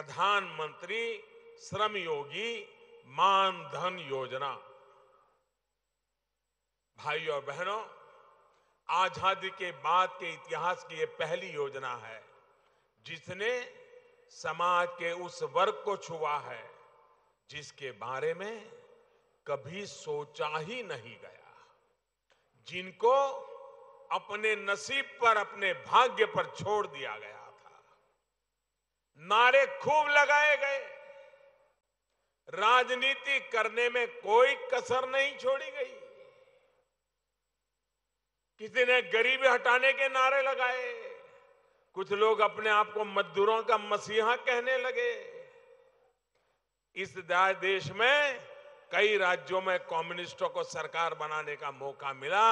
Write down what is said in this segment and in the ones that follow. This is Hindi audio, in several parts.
प्रधानमंत्री श्रम योगी मान धन योजना। भाइयों और बहनों, आजादी के बाद के इतिहास की यह पहली योजना है जिसने समाज के उस वर्ग को छुआ है जिसके बारे में कभी सोचा ही नहीं गया, जिनको अपने नसीब पर, अपने भाग्य पर छोड़ दिया गया था। नारे खूब लगाए गए, राजनीति करने में कोई कसर नहीं छोड़ी गई। किसी ने गरीबी हटाने के नारे लगाए, कुछ लोग अपने आप को मजदूरों का मसीहा कहने लगे। इस देश में कई राज्यों में कम्युनिस्टों को सरकार बनाने का मौका मिला,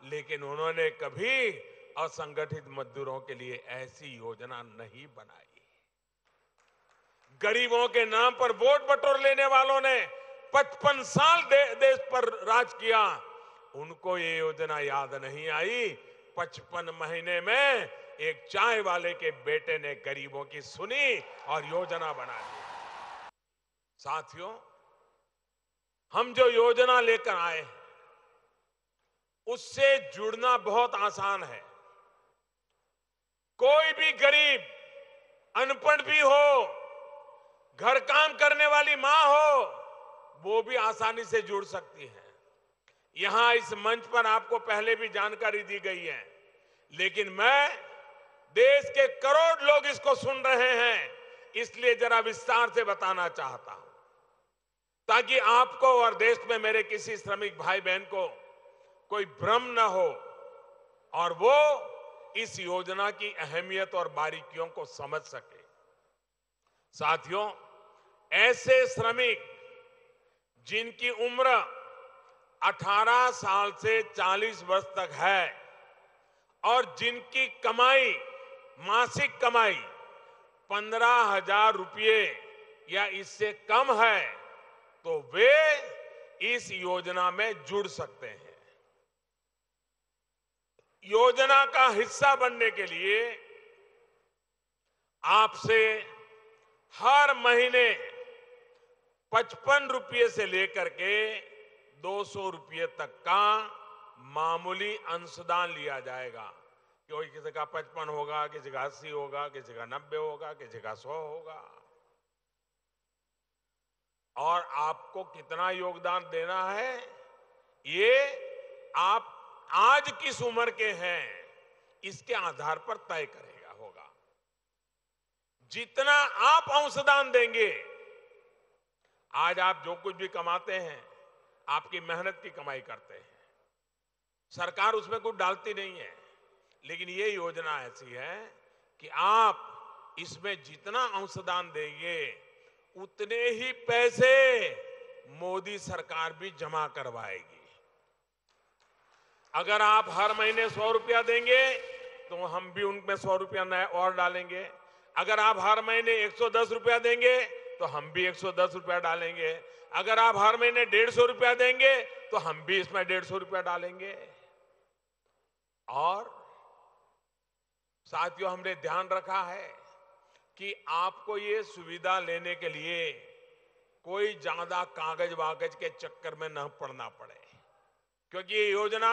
लेकिन उन्होंने कभी असंगठित मजदूरों के लिए ऐसी योजना नहीं बनाई। गरीबों के नाम पर वोट बटोर लेने वालों ने 55 साल देश पर राज किया, उनको ये योजना याद नहीं आई। 55 महीने में एक चाय वाले के बेटे ने गरीबों की सुनी और योजना बना दी। साथियों, हम जो योजना लेकर आए हैं उससे जुड़ना बहुत आसान है। कोई भी गरीब, अनपढ़ भी हो, घर काम करने वाली मां हो, वो भी आसानी से जुड़ सकती है। यहां इस मंच पर आपको पहले भी जानकारी दी गई है, लेकिन मैं देश के करोड़ लोग इसको सुन रहे हैं, इसलिए जरा विस्तार से बताना चाहता हूं ताकि आपको और देश में मेरे किसी श्रमिक भाई बहन को कोई भ्रम न हो और वो इस योजना की अहमियत और बारीकियों को समझ सके। साथियों, ऐसे श्रमिक जिनकी उम्र 18 साल से 40 वर्ष तक है और जिनकी कमाई, मासिक कमाई 15,000 रुपये या इससे कम है, तो वे इस योजना में जुड़ सकते हैं। योजना का हिस्सा बनने के लिए आपसे हर महीने 55 रुपये से लेकर के 200 रुपये तक का मामूली अंशदान लिया जाएगा। कोई किसी का 55 होगा, किसी का 80 होगा, किसी का 90 होगा, किसी का 100 होगा। और आपको कितना योगदान देना है, ये आप आज किस उम्र के हैं इसके आधार पर तय करेगा होगा। जितना आप अंशदान देंगे, आज आप जो कुछ भी कमाते हैं आपकी मेहनत की कमाई करते हैं, सरकार उसमें कुछ डालती नहीं है, लेकिन ये योजना ऐसी है कि आप इसमें जितना अंशदान देंगे उतने ही पैसे मोदी सरकार भी जमा करवाएगी। अगर आप हर महीने 100 रुपया देंगे तो हम भी उनमें 100 रुपया नया और डालेंगे। अगर आप हर महीने 110 रुपया देंगे तो हम भी 110 रुपया डालेंगे। अगर आप हर महीने 150 रुपया देंगे तो हम भी इसमें 150 रुपया डालेंगे। और साथियों, हमने ध्यान रखा है कि आपको ये सुविधा लेने के लिए कोई ज्यादा कागज वागज के चक्कर में न पड़ना पड़े, क्योंकि ये योजना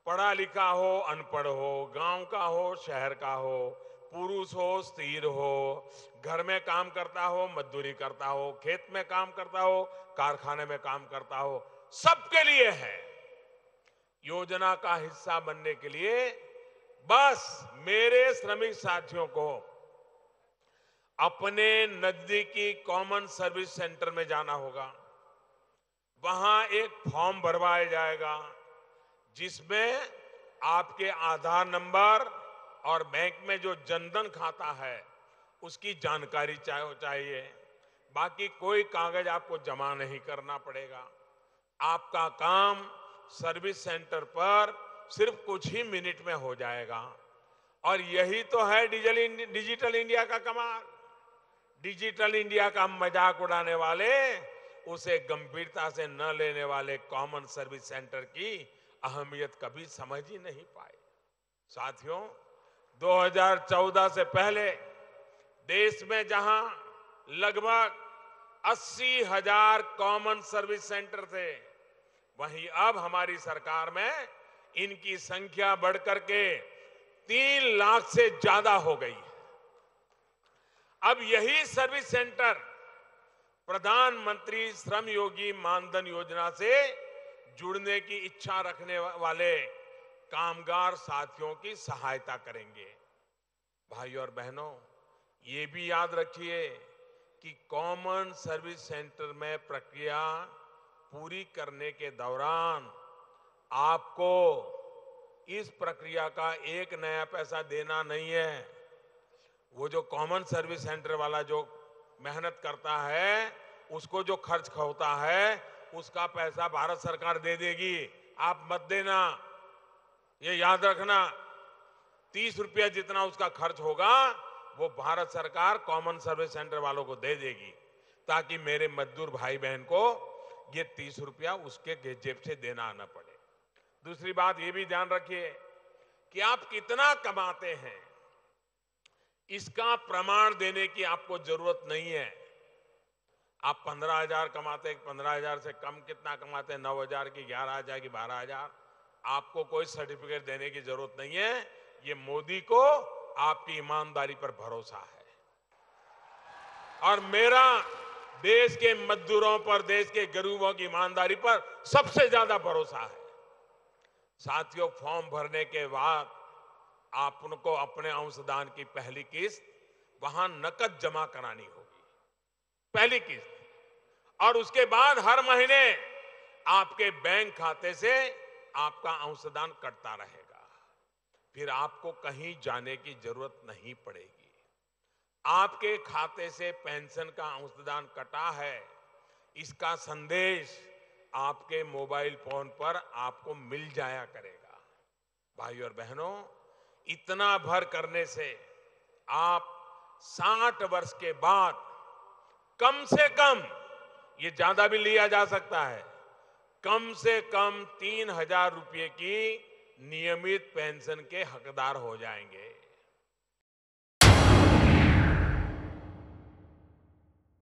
पढ़ा लिखा हो, अनपढ़ हो, गांव का हो, शहर का हो, पुरुष हो, स्त्री हो, घर में काम करता हो, मजदूरी करता हो, खेत में काम करता हो, कारखाने में काम करता हो, सबके लिए है। योजना का हिस्सा बनने के लिए बस मेरे श्रमिक साथियों को अपने नजदीकी कॉमन सर्विस सेंटर में जाना होगा। वहां एक फॉर्म भरवाया जाएगा जिसमें आपके आधार नंबर और बैंक में जो जनधन खाता है उसकी जानकारी चाहिए। बाकी कोई कागज आपको जमा नहीं करना पड़ेगा। आपका काम सर्विस सेंटर पर सिर्फ कुछ ही मिनट में हो जाएगा। और यही तो है डिजिटल इंडिया का कमाल। डिजिटल इंडिया का मजाक उड़ाने वाले, उसे गंभीरता से न लेने वाले कॉमन सर्विस सेंटर की अहमियत कभी समझ ही नहीं पाए। साथियों, 2014 से पहले देश में जहां लगभग 80,000 कॉमन सर्विस सेंटर थे, वहीं अब हमारी सरकार में इनकी संख्या बढ़कर के 3 लाख से ज्यादा हो गई है। अब यही सर्विस सेंटर प्रधानमंत्री श्रम योगी मानधन योजना से जुड़ने की इच्छा रखने वाले कामगार साथियों की सहायता करेंगे। भाइयों और बहनों, ये भी याद रखिए कि कॉमन सर्विस सेंटर में प्रक्रिया पूरी करने के दौरान आपको इस प्रक्रिया का एक नया पैसा देना नहीं है। वो जो कॉमन सर्विस सेंटर वाला जो मेहनत करता है, उसको जो खर्च होता है, उसका पैसा भारत सरकार दे देगी, आप मत देना। ये याद रखना, 30 रुपया जितना उसका खर्च होगा वो भारत सरकार कॉमन सर्विस सेंटर वालों को दे देगी, ताकि मेरे मजदूर भाई बहन को ये 30 रुपया उसके जेब से देना न पड़े। दूसरी बात ये भी ध्यान रखिए कि आप कितना कमाते हैं, इसका प्रमाण देने की आपको जरूरत नहीं है। आप 15,000 कमाते, 15,000 से कम कितना कमाते, 9,000 की, 11,000 की, 12,000, आपको कोई सर्टिफिकेट देने की जरूरत नहीं है। ये मोदी को आपकी ईमानदारी पर भरोसा है और मेरा देश के मजदूरों पर, देश के गरीबों की ईमानदारी पर सबसे ज्यादा भरोसा है। साथियों, फॉर्म भरने के बाद आप उनको अपने अंशदान की पहली किस्त वहां नकद जमा करानी होगी, पहली किस्त, और उसके बाद हर महीने आपके बैंक खाते से आपका अंशदान कटता रहेगा। फिर आपको कहीं जाने की जरूरत नहीं पड़ेगी। आपके खाते से पेंशन का अंशदान कटा है, इसका संदेश आपके मोबाइल फोन पर आपको मिल जाया करेगा। भाइयों और बहनों, इतना भर करने से आप 60 वर्ष के बाद कम से कम, ये ज्यादा भी लिया जा सकता है, कम से कम 3,000 रुपये की नियमित पेंशन के हकदार हो जाएंगे।